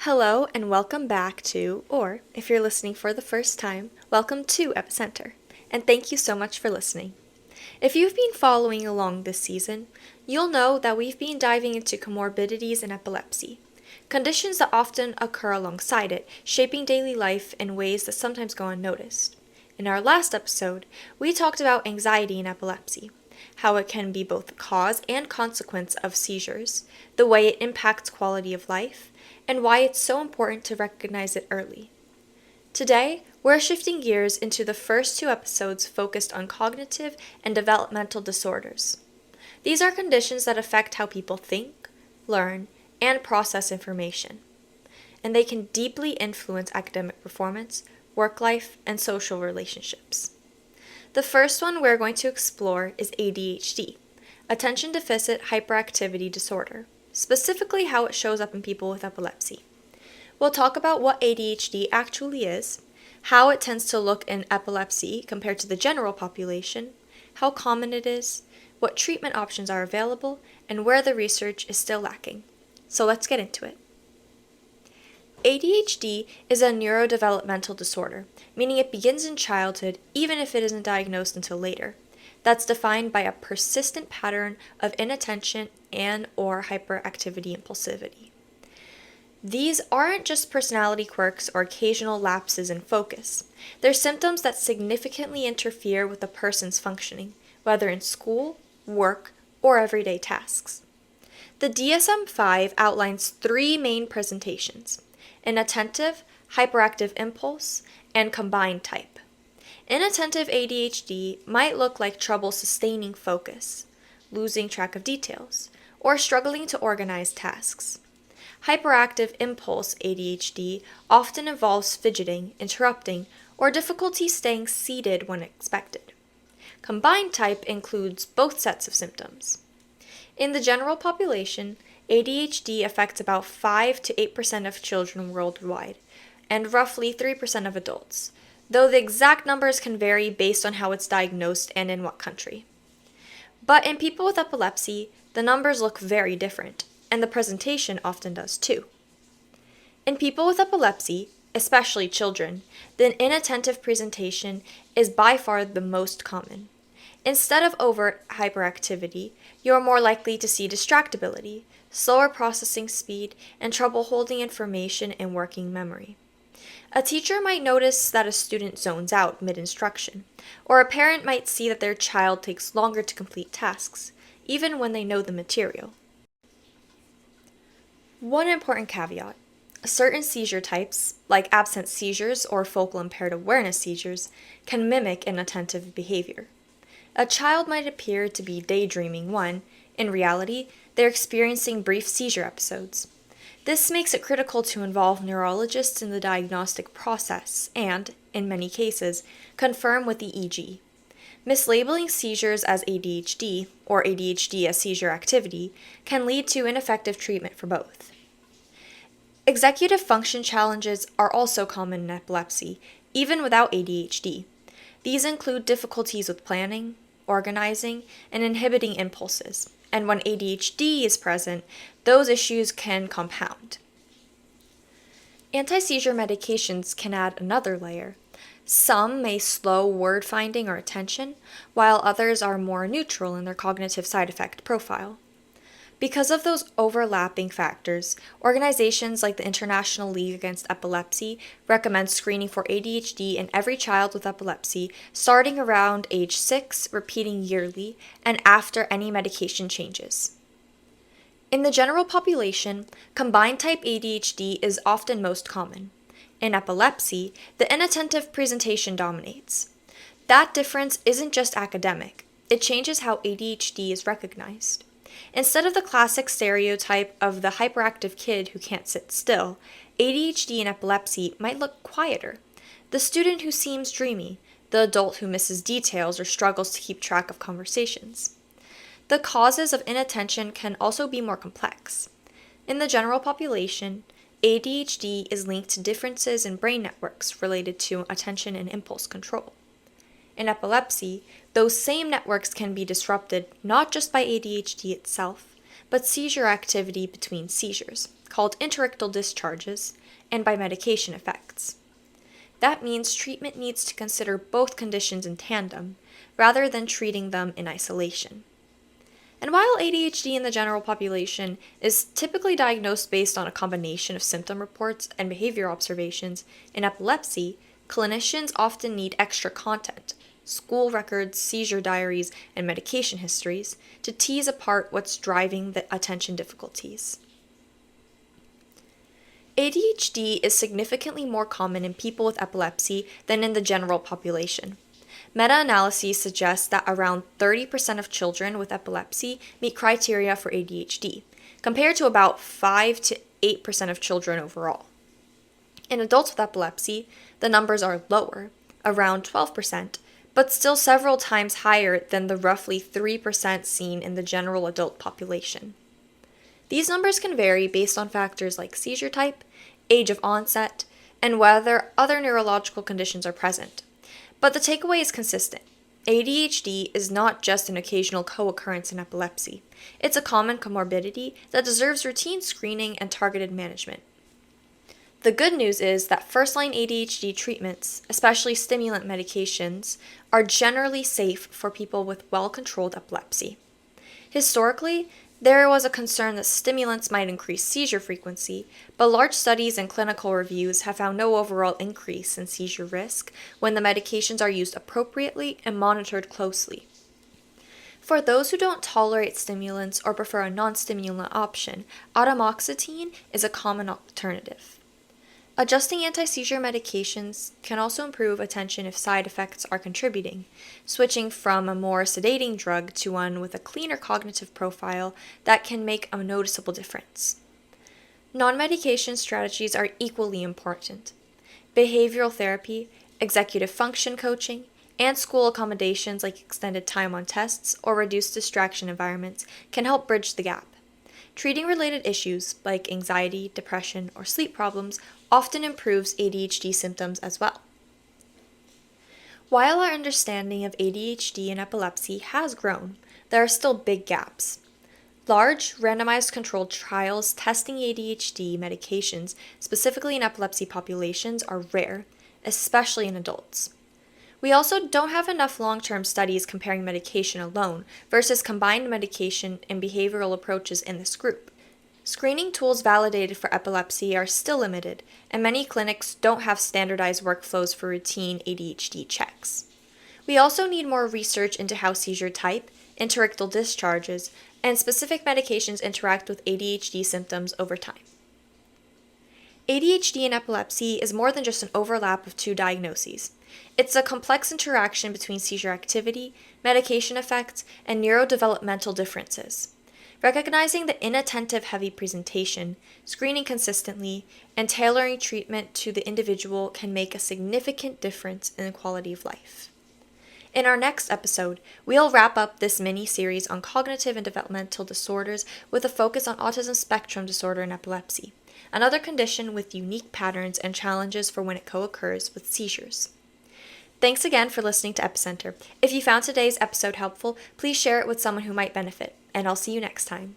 Hello and welcome back to, or if you're listening for the first time, welcome to Epi-Center, and thank you so much for listening. If you've been following along this season, you'll know that we've been diving into comorbidities and epilepsy, conditions that often occur alongside it, shaping daily life in ways that sometimes go unnoticed. In our last episode, we talked about anxiety and epilepsy, how it can be both the cause and consequence of seizures, the way it impacts quality of life, and why it's so important to recognize it early. Today, we're shifting gears into the first two episodes focused on cognitive and developmental disorders. These are conditions that affect how people think, learn, and process information, and they can deeply influence academic performance, work life, and social relationships. The first one we're going to explore is ADHD, Attention Deficit Hyperactivity Disorder, specifically how it shows up in people with epilepsy. We'll talk about what ADHD actually is, how it tends to look in epilepsy compared to the general population, how common it is, what treatment options are available, and where the research is still lacking. So let's get into it. ADHD is a neurodevelopmental disorder, meaning it begins in childhood even if it isn't diagnosed until later. That's defined by a persistent pattern of inattention and/or hyperactivity impulsivity. These aren't just personality quirks or occasional lapses in focus. They're symptoms that significantly interfere with a person's functioning, whether in school, work, or everyday tasks. The DSM-5 outlines three main presentations: inattentive, hyperactive impulse, and combined type. Inattentive ADHD might look like trouble sustaining focus, losing track of details, or struggling to organize tasks. Hyperactive impulse ADHD often involves fidgeting, interrupting, or difficulty staying seated when expected. Combined type includes both sets of symptoms. In the general population, ADHD affects about 5 to 8% of children worldwide, and roughly 3% of adults, though the exact numbers can vary based on how it's diagnosed and in what country. But in people with epilepsy, the numbers look very different, and the presentation often does too. In people with epilepsy, especially children, the inattentive presentation is by far the most common. Instead of overt hyperactivity, you are more likely to see distractibility, slower processing speed, and trouble holding information in working memory. A teacher might notice that a student zones out mid-instruction, or a parent might see that their child takes longer to complete tasks, even when they know the material. One important caveat: certain seizure types, like absent seizures or focal impaired awareness seizures, can mimic inattentive behavior. A child might appear to be daydreaming when, in reality, they're experiencing brief seizure episodes. This makes it critical to involve neurologists in the diagnostic process and, in many cases, confirm with the EEG. Mislabeling seizures as ADHD or ADHD as seizure activity can lead to ineffective treatment for both. Executive function challenges are also common in epilepsy, even without ADHD. These include difficulties with planning, organizing, and inhibiting impulses, and when ADHD is present, those issues can compound. Anti-seizure medications can add another layer. Some may slow word finding or attention, while others are more neutral in their cognitive side effect profile. Because of those overlapping factors, organizations like the International League Against Epilepsy recommend screening for ADHD in every child with epilepsy starting around age 6, repeating yearly, and after any medication changes. In the general population, combined type ADHD is often most common. In epilepsy, the inattentive presentation dominates. That difference isn't just academic, it changes how ADHD is recognized. Instead of the classic stereotype of the hyperactive kid who can't sit still, ADHD and epilepsy might look quieter. The student who seems dreamy, the adult who misses details or struggles to keep track of conversations. The causes of inattention can also be more complex. In the general population, ADHD is linked to differences in brain networks related to attention and impulse control. In epilepsy, those same networks can be disrupted not just by ADHD itself, but seizure activity between seizures, called interictal discharges, and by medication effects. That means treatment needs to consider both conditions in tandem, rather than treating them in isolation. And while ADHD in the general population is typically diagnosed based on a combination of symptom reports and behavior observations, in epilepsy, clinicians often need extra content, school records, seizure diaries, and medication histories, to tease apart what's driving the attention difficulties. ADHD is significantly more common in people with epilepsy than in the general population. Meta-analyses suggest that around 30% of children with epilepsy meet criteria for ADHD, compared to about 5 to 8% of children overall. In adults with epilepsy, the numbers are lower, around 12%, but still several times higher than the roughly 3% seen in the general adult population. These numbers can vary based on factors like seizure type, age of onset, and whether other neurological conditions are present. But the takeaway is consistent. ADHD is not just an occasional co-occurrence in epilepsy. It's a common comorbidity that deserves routine screening and targeted management. The good news is that first-line ADHD treatments, especially stimulant medications, are generally safe for people with well-controlled epilepsy. Historically, there was a concern that stimulants might increase seizure frequency, but large studies and clinical reviews have found no overall increase in seizure risk when the medications are used appropriately and monitored closely. For those who don't tolerate stimulants or prefer a non-stimulant option, atomoxetine is a common alternative. Adjusting anti-seizure medications can also improve attention if side effects are contributing, switching from a more sedating drug to one with a cleaner cognitive profile that can make a noticeable difference. Non-medication strategies are equally important. Behavioral therapy, executive function coaching, and school accommodations like extended time on tests or reduced distraction environments can help bridge the gap. Treating related issues like anxiety, depression, or sleep problems often improves ADHD symptoms as well. While our understanding of ADHD and epilepsy has grown, there are still big gaps. Large, randomized controlled trials testing ADHD medications, specifically in epilepsy populations, are rare, especially in adults. We also don't have enough long-term studies comparing medication alone versus combined medication and behavioral approaches in this group. Screening tools validated for epilepsy are still limited, and many clinics don't have standardized workflows for routine ADHD checks. We also need more research into how seizure type, interictal discharges, and specific medications interact with ADHD symptoms over time. ADHD and epilepsy is more than just an overlap of two diagnoses. It's a complex interaction between seizure activity, medication effects, and neurodevelopmental differences. Recognizing the inattentive heavy presentation, screening consistently, and tailoring treatment to the individual can make a significant difference in the quality of life. In our next episode, we'll wrap up this mini-series on cognitive and developmental disorders with a focus on autism spectrum disorder and epilepsy, another condition with unique patterns and challenges for when it co-occurs with seizures. Thanks again for listening to Epi-Center. If you found today's episode helpful, please share it with someone who might benefit, and I'll see you next time.